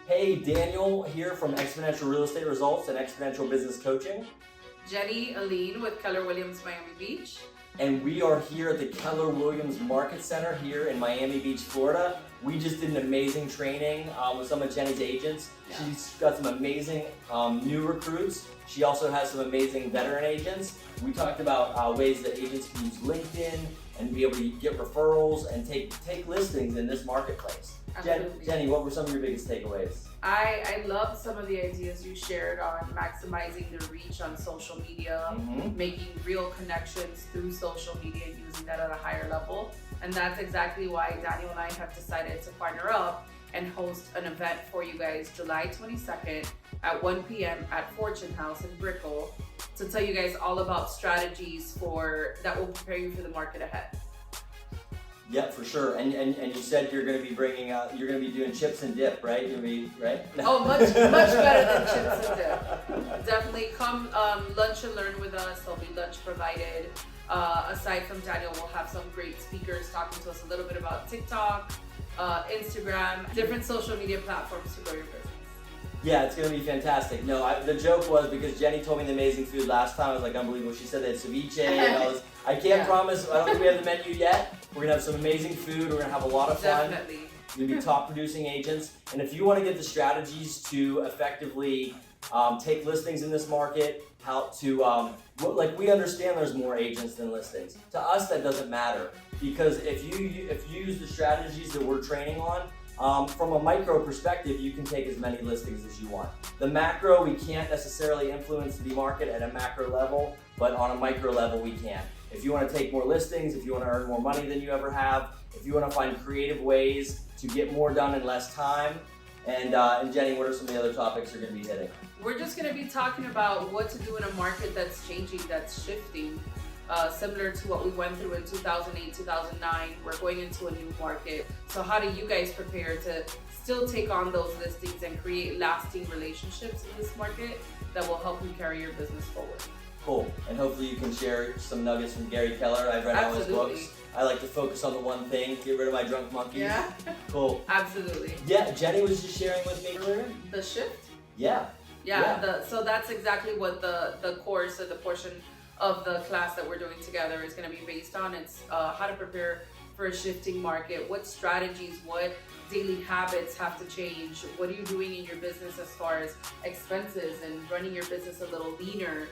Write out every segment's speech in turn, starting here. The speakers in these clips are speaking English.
Hey, Daniel here from Exponential Real Estate Results and Exponential Business Coaching. Jenny, Alleyne with Keller Williams Miami Beach. And we are here at the Keller Williams Market Center here in Miami Beach, Florida. We just did an amazing training with some of Jenny's agents. Yeah. She's got some amazing new recruits. She also has some amazing veteran agents. We talked about ways that agents can use LinkedIn and be able to get referrals and take listings in this marketplace. Jenny, what were some of your biggest takeaways? I loved some of the ideas you shared on maximizing the reach on social media, making real connections through social media and using that at a higher level. And that's exactly why Daniel and I have decided to partner up and host an event for you guys July 22nd at 1 p.m. at Fortune House in Brickell to tell you guys all about strategies that will prepare you for the market ahead. Yeah, for sure. And you said you're going to be doing chips and dip, right? Right? Oh, much better than chips and dip. Definitely come lunch and learn with us. There'll be lunch provided. Aside from Daniel, we'll have some great speakers talking to us a little bit about TikTok, Instagram, different social media platforms to grow your business. Yeah, it's going to be fantastic. No, the joke was because Jenny told me the amazing food last time. I was like, unbelievable. She said they had ceviche and all this. I can't promise. I don't think we have the menu yet. We're going to have some amazing food. We're going to have a lot of fun. Definitely. We're going to be top producing agents. And if you want to get the strategies to effectively take listings in this market, how to, we understand there's more agents than listings. To us, that doesn't matter. Because if you use the strategies that we're training on, from a micro perspective, you can take as many listings as you want. The macro, we can't necessarily influence the market at a macro level, but on a micro level, we can. If you want to take more listings, if you want to earn more money than you ever have, if you want to find creative ways to get more done in less time, and Jenny, what are some of the other topics you're going to be hitting? We're just going to be talking about what to do in a market that's changing, that's shifting. Similar to what we went through in 2008, 2009, we're going into a new market. So how do you guys prepare to still take on those listings and create lasting relationships in this market that will help you carry your business forward? Cool. And hopefully you can share some nuggets from Gary Keller. I've read all his books. I like to focus on the one thing, get rid of my drunk monkeys. Yeah. Cool. Absolutely. Yeah, Jenny was just sharing with me earlier. The shift? Yeah. So that's exactly what the course or the portion of the class that we're doing together is going to be based on. It's how to prepare for a shifting market, what strategies, what daily habits have to change, what are you doing in your business as far as expenses and running your business a little leaner,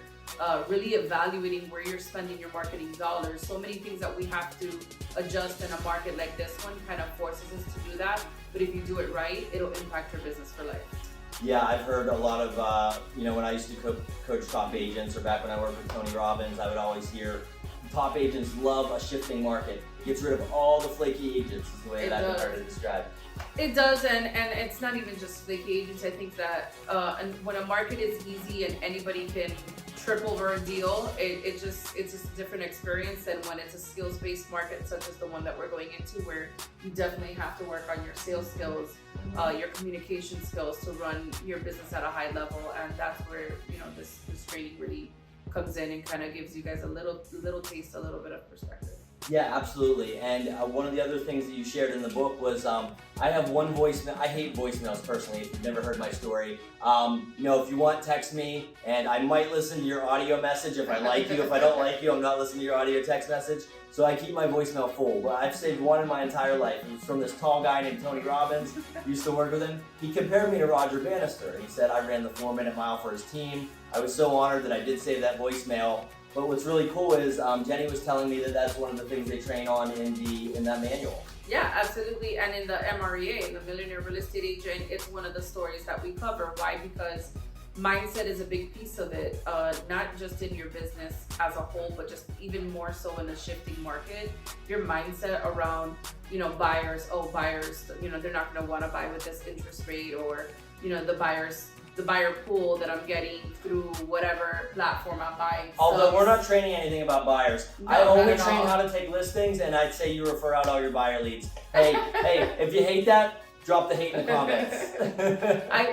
really evaluating where you're spending your marketing dollars. So many things that we have to adjust in a market like this one kind of forces us to do that, but if you do it right, it'll impact your business for life. Yeah, I've heard a lot of, when I used to coach top agents, or back when I worked with Tony Robbins, I would always hear top agents love a shifting market. It gets rid of all the flaky agents, is the way that I've heard it described. It does, and it's not even just flaky agents. I think that and when a market is easy and anybody can trip over a deal, it's just a different experience than when it's a skills-based market such as the one that we're going into, where you definitely have to work on your sales skills, your communication skills to run your business at a high level, and that's where this training really comes in and kind of gives you guys a little taste, a little bit of perspective. Yeah, absolutely. And one of the other things that you shared in the book was I have one voicemail. I hate voicemails personally. If you've never heard my story, if you want, text me, and I might listen to your audio message if I like you. If I don't like you, I'm not listening to your audio text message. So I keep my voicemail full. But I've saved one in my entire life. It was from this tall guy named Tony Robbins. Used to work with him. He compared me to Roger Bannister. He said I ran the 4-minute mile for his team. I was so honored that I did save that voicemail. But what's really cool is Jenny was telling me that that's one of the things they train on in that manual. Yeah, absolutely. And in the MREA, in the Millionaire Real Estate Agent, it's one of the stories that we cover. Why? Because mindset is a big piece of it, not just in your business as a whole, but just even more so in a shifting market. Your mindset around, buyers, they're not going to want to buy with this interest rate, or, the buyer pool that I'm getting through whatever platform I'm buying. Although we're not training anything about buyers. No, I only train how to take listings, and I'd say you refer out all your buyer leads. Hey, if you hate that, drop the hate in the comments.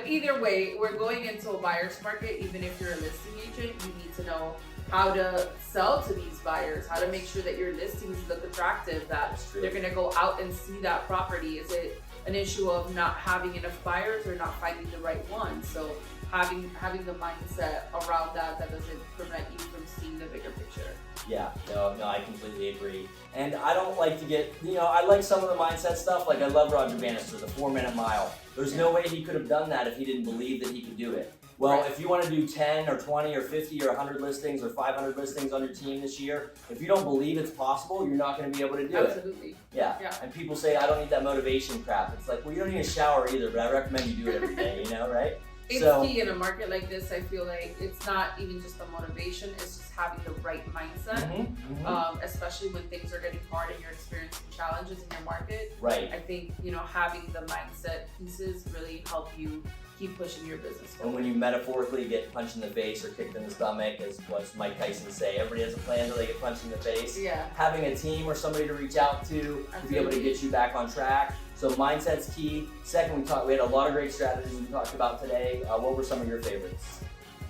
Either way, we're going into a buyer's market. Even if you're a listing agent, you need to know how to sell to these buyers, how to make sure that your listings look attractive, that they're going to go out and see that property. Is it an issue of not having enough buyers or not finding the right one. So having the mindset around that doesn't prevent you from seeing the bigger picture. Yeah, no, I completely agree. And I don't like to get, I like some of the mindset stuff. Like I love Roger Bannister, the 4-minute mile. There's no way he could have done that if he didn't believe that he could do it. Well, if you want to do 10 or 20 or 50 or 100 listings or 500 listings on your team this year, if you don't believe it's possible, you're not going to be able to do it. Absolutely. Yeah. And people say, I don't need that motivation crap. It's like, well, you don't need a shower either, but I recommend you do it every day, right? It's key in a market like this. I feel like it's not even just the motivation, it's just having the right mindset, especially when things are getting hard and you're experiencing challenges in your market. Right. I think, having the mindset pieces really help you keep pushing your business forward. And when you metaphorically get punched in the face or kicked in the stomach, as what Mike Tyson say, everybody has a plan until they get punched in the face. Yeah. Having a team or somebody to reach out to be able to get you back on track. So mindset's key. Second, we had a lot of great strategies we talked about today. What were some of your favorites?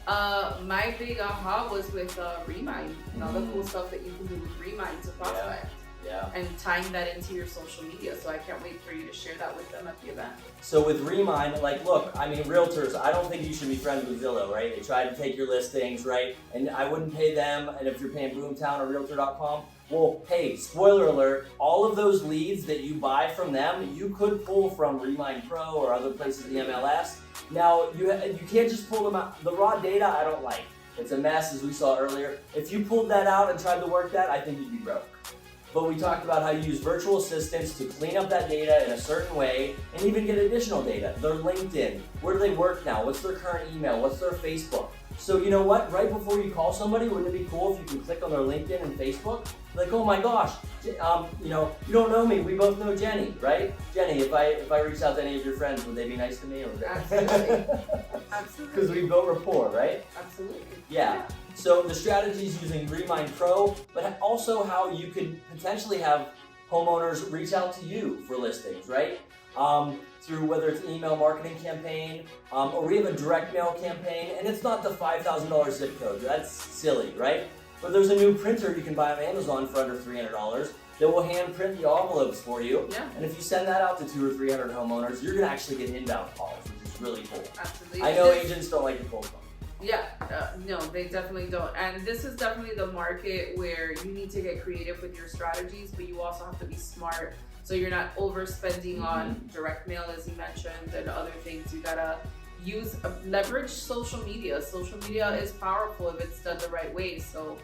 My big aha was with Remind and all the cool stuff that you can do with Remind to prospect. Yeah. And tying that into your social media. So I can't wait for you to share that with them at the event. So with Remind, look, realtors, I don't think you should be friends with Zillow, right? They try to take your listings, right? And I wouldn't pay them, and if you're paying Boomtown or Realtor.com, well, hey, spoiler alert, all of those leads that you buy from them, you could pull from Remind Pro or other places in the MLS. Now, you can't just pull them out. The raw data, I don't like. It's a mess, as we saw earlier. If you pulled that out and tried to work that, I think you'd be broke. But we talked about how you use virtual assistants to clean up that data in a certain way and even get additional data. Their LinkedIn, where do they work now? What's their current email? What's their Facebook? So you know what? Right before you call somebody, wouldn't it be cool if you can click on their LinkedIn and Facebook? Like, oh my gosh, you don't know me. We both know Jenny, right? Jenny, if I reached out to any of your friends, would they be nice to me? Absolutely. Absolutely. Because we built rapport, right? Absolutely. Yeah. So the strategies using Remind Pro, but also how you could potentially have homeowners reach out to you for listings, right? Through whether it's an email marketing campaign, or we have a direct mail campaign, and it's not the $5,000 zip code. That's silly, right? But there's a new printer you can buy on Amazon for under $300 that will hand print the envelopes for you. Yeah. And if you send that out to 200 or 300 homeowners, you're gonna actually get inbound calls, which is really cool. Absolutely. I know agents don't like to cold call. Yeah, no, they definitely don't. And this is definitely the market where you need to get creative with your strategies, but you also have to be smart. So you're not overspending on direct mail, as you mentioned, and other things. You gotta leverage social media. Social media is powerful if it's done the right way. So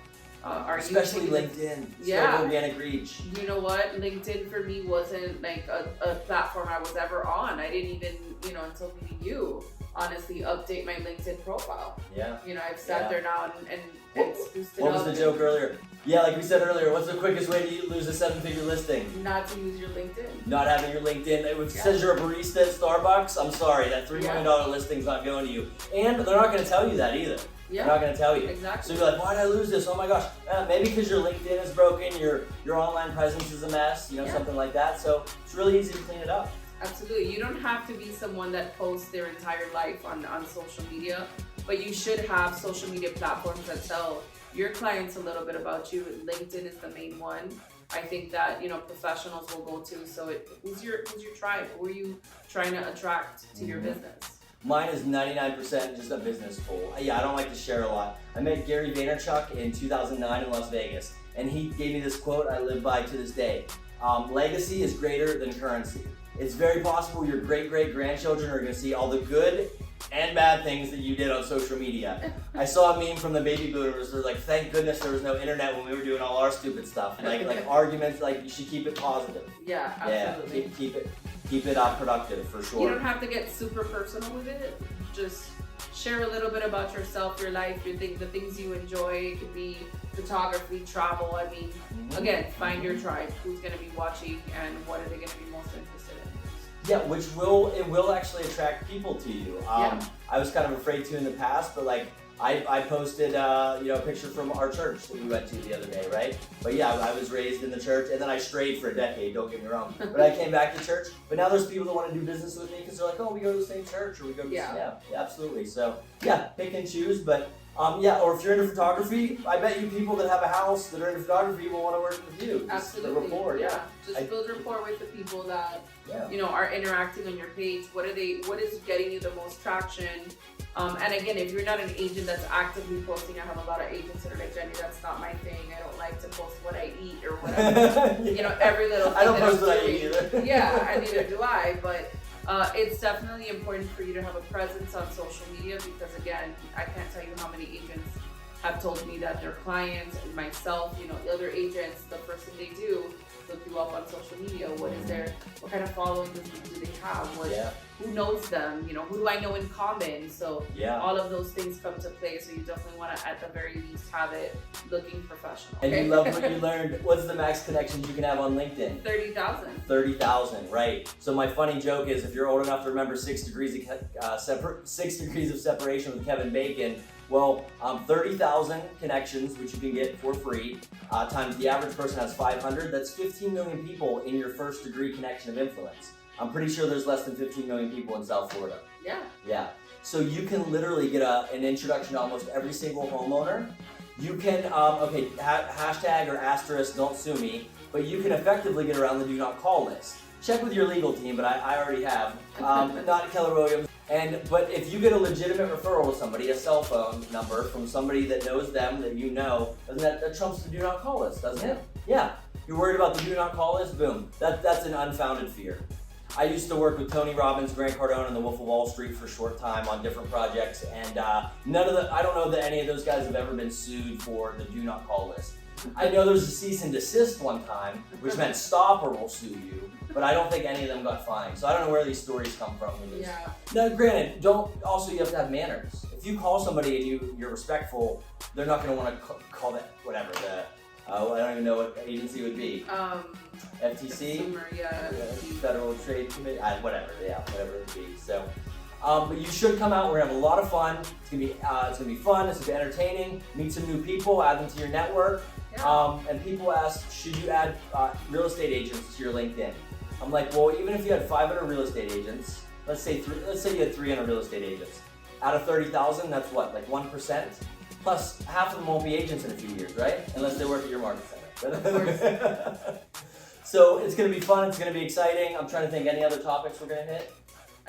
especially LinkedIn. Yeah. Organic reach. You know what? LinkedIn for me wasn't like a platform I was ever on. I didn't even, until meeting you, honestly, update my LinkedIn profile. Yeah. I've sat there now and it's boosted What up. was the joke earlier? Yeah, like we said earlier, what's the quickest way to lose a 7-figure listing? Not to use your LinkedIn. Not having your LinkedIn. It says you're a barista at Starbucks. I'm sorry, that $3 million listing's not going to you. And they're not going to tell you that either. Yeah. They're not going to tell you. Exactly. So you're like, why did I lose this? Oh my gosh. Maybe because your LinkedIn is broken, your online presence is a mess, something like that. So it's really easy to clean it up. Absolutely. You don't have to be someone that posts their entire life on social media, but you should have social media platforms that tell your clients a little bit about you. LinkedIn is the main one. I think that professionals will go to. So who's your tribe? Who are you trying to attract to your business? Mine is 99% just a business tool. Yeah, I don't like to share a lot. I met Gary Vaynerchuk in 2009 in Las Vegas, and he gave me this quote I live by to this day. Legacy is greater than currency. It's very possible your great-great-grandchildren are going to see all the good and bad things that you did on social media. I saw a meme from the baby boomers. They're like, thank goodness there was no internet when we were doing all our stupid stuff. Like arguments, you should keep it positive. Yeah, absolutely. Yeah, keep it productive for sure. You don't have to get super personal with it. Just share a little bit about yourself, your life, the things you enjoy. It could be photography, travel. Again, find your tribe. Who's going to be watching and what are they going to be most interested in? Yeah, it will actually attract people to you. I was kind of afraid to in the past, but I posted a picture from our church that we went to the other day, right? But yeah, I was raised in the church, and then I strayed for a decade, don't get me wrong. But I came back to church. But now there's people that want to do business with me because they're like, oh, we go to the same church, or we go to yeah, absolutely. So yeah, pick and choose. But or if you're into photography, I bet you people that have a house that are into photography will want to work with you. Absolutely. The rapport, yeah. Just build rapport with the people that are interacting on your page. What is getting you the most traction? And again, if you're not an agent that's actively posting, I have a lot of agents that are like, Jenny, that's not my thing. I don't like to post what I eat or whatever. Every little thing. I don't post what I eat either. Yeah, and neither do I. But it's definitely important for you to have a presence on social media because, again, I can't tell you how many agents have told me that their clients and myself, other agents, the first thing they do look you up on social media. What kind of following do they have? Who knows them? Who do I know in common? So all of those things come to play. So you definitely want to, at the very least, have it looking professional. Okay? And you love what you learned. What's the max connections you can have on LinkedIn? 30,000. 30,000, right. So my funny joke is, if you're old enough to remember 6 degrees of separation with Kevin Bacon, well, 30,000 connections, which you can get for free, times the average person has 500, that's 15 million people in your first degree connection of influence. I'm pretty sure there's less than 15 million people in South Florida. Yeah. Yeah. So you can literally get an introduction to almost every single homeowner. You can, hashtag or asterisk, don't sue me, but you can effectively get around the do not call list. Check with your legal team, but I already have. Not Keller Williams. But if you get a legitimate referral to somebody, a cell phone number from somebody that knows them, that doesn't that trumps the do not call list, doesn't it? Yeah. You're worried about the do not call list? Boom. That's an unfounded fear. I used to work with Tony Robbins, Grant Cardone, and the Wolf of Wall Street for a short time on different projects, and I don't know that any of those guys have ever been sued for the do not call list. I know there was a cease and desist one time, which meant stop or we'll sue you, but I don't think any of them got fined. So I don't know where these stories come from. Yeah. Now, granted, you have to have manners. If you call somebody and you're respectful, they're not going to want to call that whatever I don't even know what agency it would be. FTC? Consumer, Federal Trade Committee? Whatever it would be. So, but you should come out. We're gonna have a lot of fun. It's gonna be fun. It's gonna be entertaining. Meet some new people. Add them to your network. Yeah. And people ask, should you add real estate agents to your LinkedIn? I'm like, well, even if you had 500 real estate agents, let's say you had 300 real estate agents. Out of 30,000, that's what, like 1%? Plus, half of them won't be agents in a few years, right? Unless they work at your market center. So it's going to be fun. It's going to be exciting. I'm trying to think any other topics we're going to hit.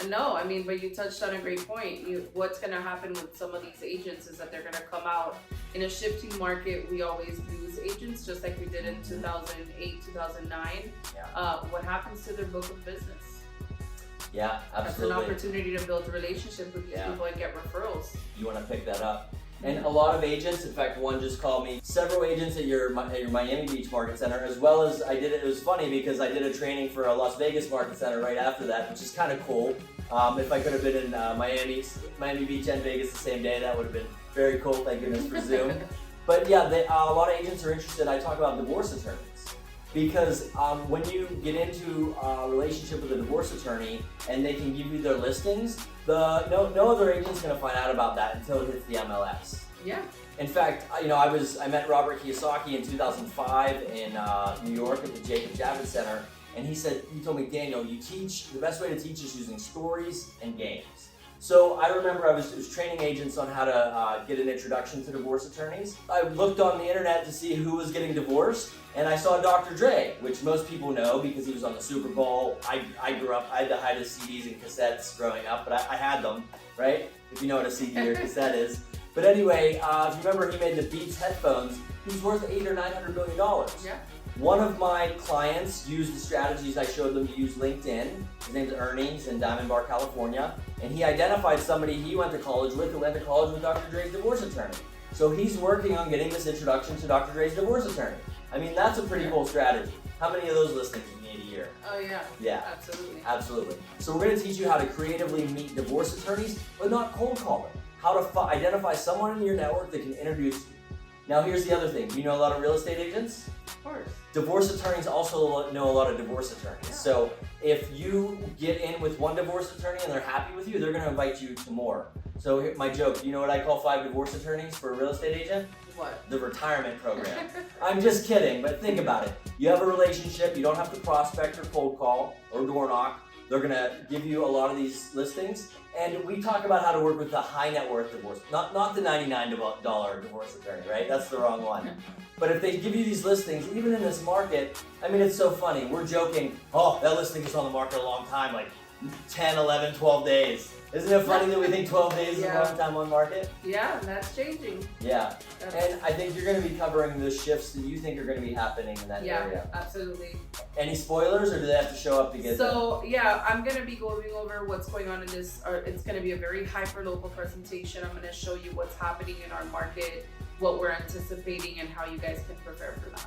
No, but you touched on a great point. What's going to happen with some of these agents is that they're going to come out in a shifting market. We always lose agents, just like we did in 2008, 2009. Yeah. What happens to their book of business? Yeah, absolutely. That's an opportunity to build a relationship with these people and get referrals. You want to pick that up. And a lot of agents, in fact, one just called me, several agents at your Miami Beach Market Center, as well as it was funny because I did a training for a Las Vegas Market Center right after that, which is kind of cool. If I could have been in Miami Beach and Vegas the same day, that would have been very cool, thank goodness for Zoom. But yeah, a lot of agents are interested. I talk about divorce attorneys. Because when you get into a relationship with a divorce attorney and they can give you their listings, no other agent's going to find out about that until it hits the MLS. Yeah. In fact, I met Robert Kiyosaki in 2005 in New York at the Jacob Javits Center, and he told me, Daniel, the best way to teach is using stories and games. So I remember I was training agents on how to get an introduction to divorce attorneys. I looked on the internet to see who was getting divorced, and I saw Dr. Dre, which most people know because he was on the Super Bowl. I grew up, I had to hide his CDs and cassettes growing up, but I had them, right? If you know what a CD or cassette is. But anyway, if you remember, he made the Beats headphones. He was worth $800 or $900 million. Yeah. One of my clients used the strategies I showed them to use LinkedIn. His name's Ernie, he's in Diamond Bar, California. And he identified somebody he went to college with who went to college with Dr. Dre's divorce attorney. So he's working on getting this introduction to Dr. Dre's divorce attorney. That's a pretty cool strategy. How many of those listings do you need a year? Oh yeah. Yeah. Absolutely. Absolutely. So we're going to teach you how to creatively meet divorce attorneys, but not cold calling. How to identify someone in your network that can introduce you. Now here's the other thing. Do you know a lot of real estate agents? Of course. Divorce attorneys also know a lot of divorce attorneys. Yeah. So if you get in with one divorce attorney and they're happy with you, they're going to invite you to more. So my joke, you know what I call 5 divorce attorneys for a real estate agent? What? The retirement program. I'm just kidding, but think about it. You have a relationship, you don't have to prospect or cold call or door knock. They're gonna give you a lot of these listings, and we talk about how to work with the high net worth divorce, not the $99 divorce attorney, right? That's the wrong one. But if they give you these listings, even in this market, I mean, it's so funny. We're joking, oh, that listing is on the market a long time, like 10, 11, 12 days. Isn't it funny that we think 12 days is a long time on market? Yeah, and that's changing. Yeah, and I think you're going to be covering the shifts that you think are going to be happening in that area. Yeah, absolutely. Any spoilers, or do they have to show up to get So, yeah, I'm going to be going over what's going on in this, or it's going to be a very hyper-local presentation. I'm going to show you what's happening in our market, what we're anticipating, and how you guys can prepare for that.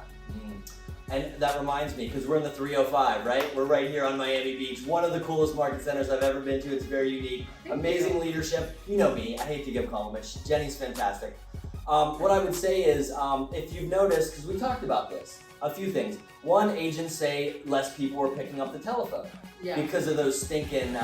And that reminds me, because we're in the 305, right? We're right here on Miami Beach, one of the coolest market centers I've ever been to. It's very unique. Amazing leadership. You know me, I hate to give compliments. Jenny's fantastic. What I would say is, if you've noticed, because we talked about this, a few things. One, agents say less people are picking up the telephone because of those stinking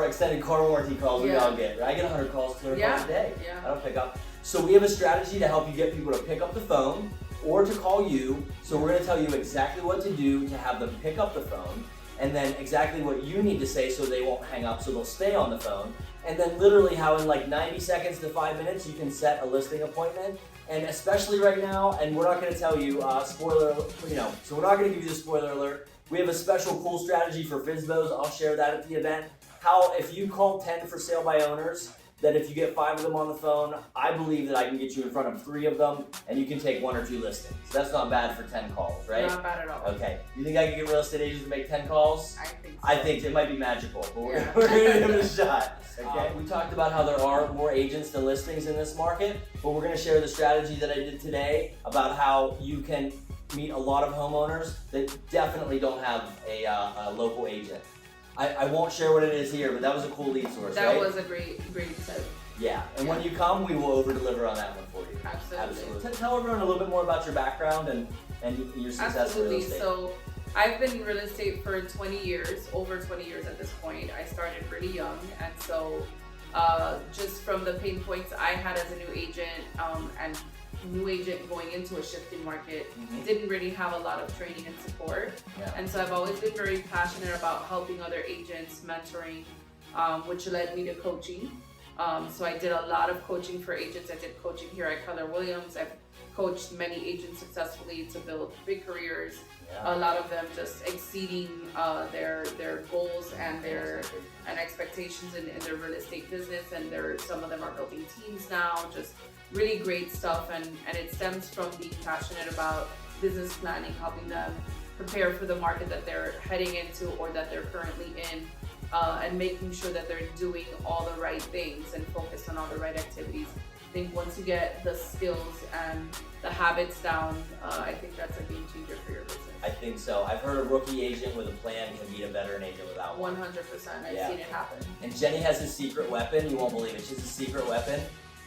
extended car warranty calls we all get. Right? I get 100 calls, 200 calls a day. I don't pick up. So we have a strategy to help you get people to pick up the phone or to call you. So we're gonna tell you exactly what to do to have them pick up the phone, and then exactly what you need to say so they won't hang up, so they'll stay on the phone. And then literally how in like 90 seconds to 5 minutes you can set a listing appointment. And especially right now, and we're not gonna tell you, spoiler, so we're not gonna give you the spoiler alert. We have a special cool strategy for FSBOs, I'll share that at the event. How if you call 10 for sale by owners, that if you get 5 of them on the phone, I believe that I can get you in front of 3 of them, and you can take 1 or 2 listings. That's not bad for 10 calls, right? Not bad at all. Okay. You think I can get real estate agents to make 10 calls? I think so. I think it might be magical, but we're gonna give it a shot. Okay. We talked about how there are more agents than listings in this market, but we're gonna share the strategy that I did today about how you can meet a lot of homeowners that definitely don't have a local agent. I won't share what it is here, but that was a cool lead source, that right? was a great tip. Yeah, and when you come, we will over-deliver on that one for you. Absolutely. Tell everyone a little bit more about your background and your success in real estate. So I've been in real estate for 20 years, over 20 years at this point. I started really young, and so just from the pain points I had as a new agent, and new agent going into a shifting market, didn't really have a lot of training and support. And so I've always been very passionate about helping other agents, mentoring, which led me to coaching. So I did a lot of coaching for agents. I did coaching here at Keller Williams. I've coached many agents successfully to build big careers. A lot of them just exceeding their goals and their expectations in their real estate business. And some of them are building teams now. Just really great stuff, and it stems from being passionate about business planning, helping them prepare for the market that they're heading into or that they're currently in, and making sure that they're doing all the right things and focused on all the right activities. I think once you get the skills and the habits down, I think that's a game changer for your business. I think so. I've heard a rookie agent with a plan can beat a veteran agent without one. 100%. I've seen it happen. And Jenny has a secret weapon. You won't believe it. She has a secret weapon.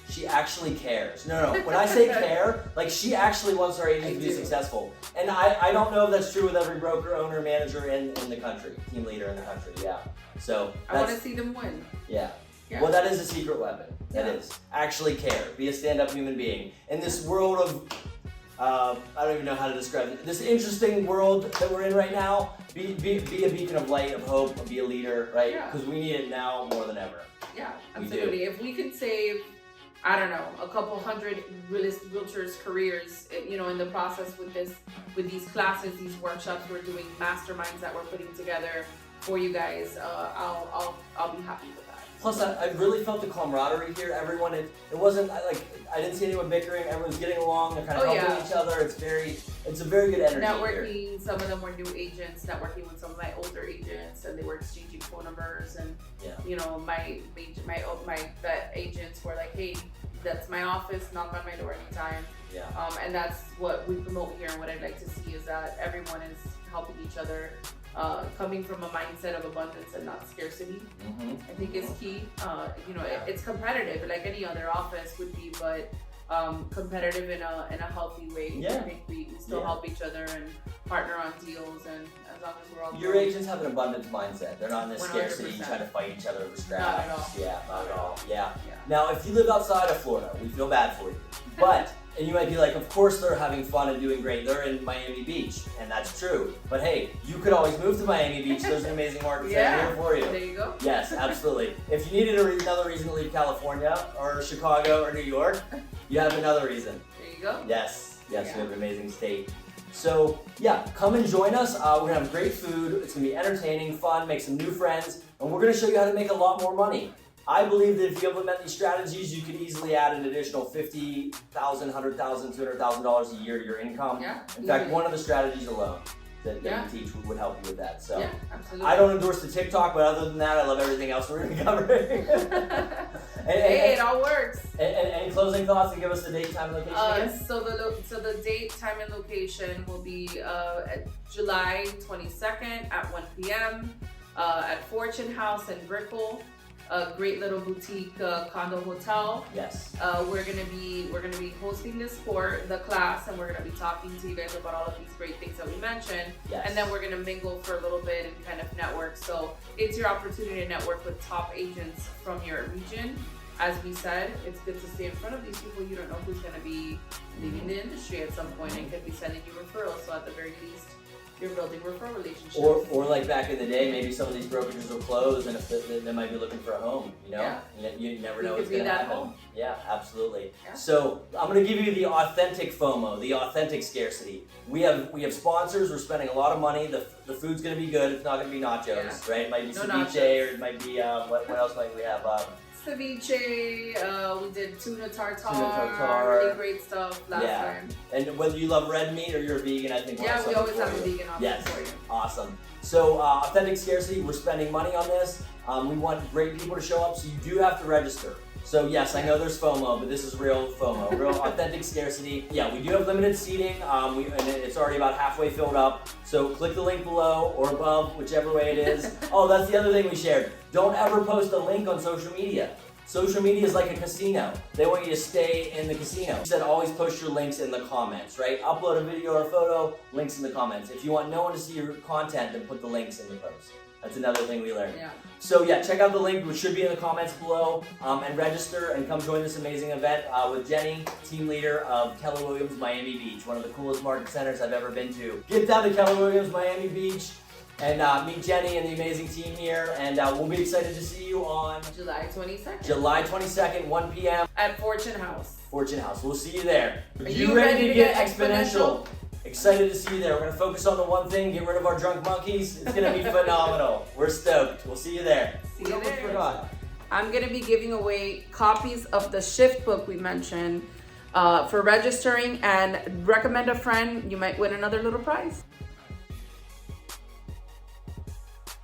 She actually cares. No. When I say care, like she actually wants her agent to be successful. And I don't know if that's true with every broker, owner, manager in the country, team leader in the country. Yeah. So I want to see them win. Yeah. Well, that is a secret weapon. That is actually care. Be a stand-up human being in this world of I don't even know how to describe it. This interesting world that we're in right now. Be a beacon of light, of hope, and be a leader, right? Because we need it now more than ever. Yeah, absolutely. If we could save, I don't know, a couple hundred realtors' careers, in the process with these classes, these workshops we're doing, masterminds that we're putting together for you guys, I'll be happy with that. Plus, I really felt the camaraderie here. Everyone, it wasn't I didn't see anyone bickering. Everyone's getting along. They're kind of helping each other. It's a very good energy. Networking. Here. Some of them were new agents. Networking with some of my older agents, and they were exchanging phone numbers. And my vet agents were like, "Hey, that's my office. Knock on my door anytime." Yeah. And that's what we promote here. And what I'd like to see is that everyone is helping each other. Coming from a mindset of abundance and not scarcity, I think is key. It's competitive like any other office would be, but competitive in a healthy way. Yeah. I think we still Yeah. help each other and partner on deals, and as long as we're all Your growing. agents have an abundance mindset. They're not in this 100%. scarcity trying to fight each other over scraps. Not at all. Yeah, not at all. Yeah. Yeah. Now, if you live outside of Florida, we feel bad for you. But, and you might be like, of course they're having fun and doing great. They're in Miami Beach, and that's true. But hey, you could always move to Miami Beach. There's an amazing market Yeah. here for you. There you go. Yes, absolutely. If you needed another reason to leave California or Chicago or New York, you have another reason. There you go. Yes, yes, Yeah. we have an amazing state. So yeah, come and join us. We're gonna have great food. It's gonna be entertaining, fun, make some new friends, and we're gonna show you how to make a lot more money. I believe that if you implement these strategies, you could easily add an additional $50,000, $100,000, $200,000 a year to your income. Yeah. In fact, easily. one of the strategies alone that Yeah. we teach would help you with that. So Yeah, absolutely. I don't endorse the TikTok, but other than that, I love everything else we're gonna be covering. Hey, it all works. And any closing thoughts to give us the date, time, and location again? So the date, time, and location will be at July 22nd at 1 p.m. At Fortune House in Brickell, a great little boutique condo hotel. Yes. We're gonna be hosting the class, and we're gonna be talking to you guys about all of these great things that we mentioned. Yes. And then we're gonna mingle for a little bit and kind of network. So it's your opportunity to network with top agents from your region. As we said, it's good to stay in front of these people. You don't know who's gonna be leaving the industry at some point and could be sending you referrals. So at the very least, you're building referral relationships. Or like back in the day, maybe some of these brokerages will close, and if they might be looking for a home. You know, you never know You what's could be gonna that happen. home. Yeah, absolutely. Yeah. So I'm gonna give you the authentic FOMO, the authentic scarcity. We have sponsors. We're spending a lot of money. The food's gonna be good. It's not gonna be nachos, right? It might be No ceviche, nachos. or it might be what else might we have? Ceviche, we did tuna tartare, tartare. really great stuff last Yeah. time. And whether you love red meat or you're a vegan, I think we'll Yeah, have we something always for have a you. vegan option Yes. for you. Awesome. So authentic scarcity, we're spending money on this. We want great people to show up, so you do have to register. So yes, I know there's FOMO, but this is real FOMO, real authentic scarcity. Yeah, we do have limited seating, and it's already about halfway filled up. So click the link below or above, whichever way it is. Oh, that's the other thing we shared. Don't ever post a link on social media. Social media is like a casino. They want you to stay in the casino. You said always post your links in the comments, right? Upload a video or a photo, links in the comments. If you want no one to see your content, then put the links in the post. That's another thing we learned. Yeah. So yeah, check out the link, which should be in the comments below, and register and come join this amazing event with Jenny, team leader of Keller Williams Miami Beach, one of the coolest market centers I've ever been to. Get down to Keller Williams Miami Beach and meet Jenny and the amazing team here, and we'll be excited to see you on July 22nd. July 22nd, 1 p.m. At Fortune House. Fortune House. We'll see you there. Are you ready to get exponential? Excited to see you there. We're gonna focus on the one thing, get rid of our drunk monkeys. It's gonna be phenomenal. We're stoked. We'll see you there. See you Almost there. forgot. I'm gonna be giving away copies of the shift book we mentioned for registering, and recommend a friend. You might win another little prize.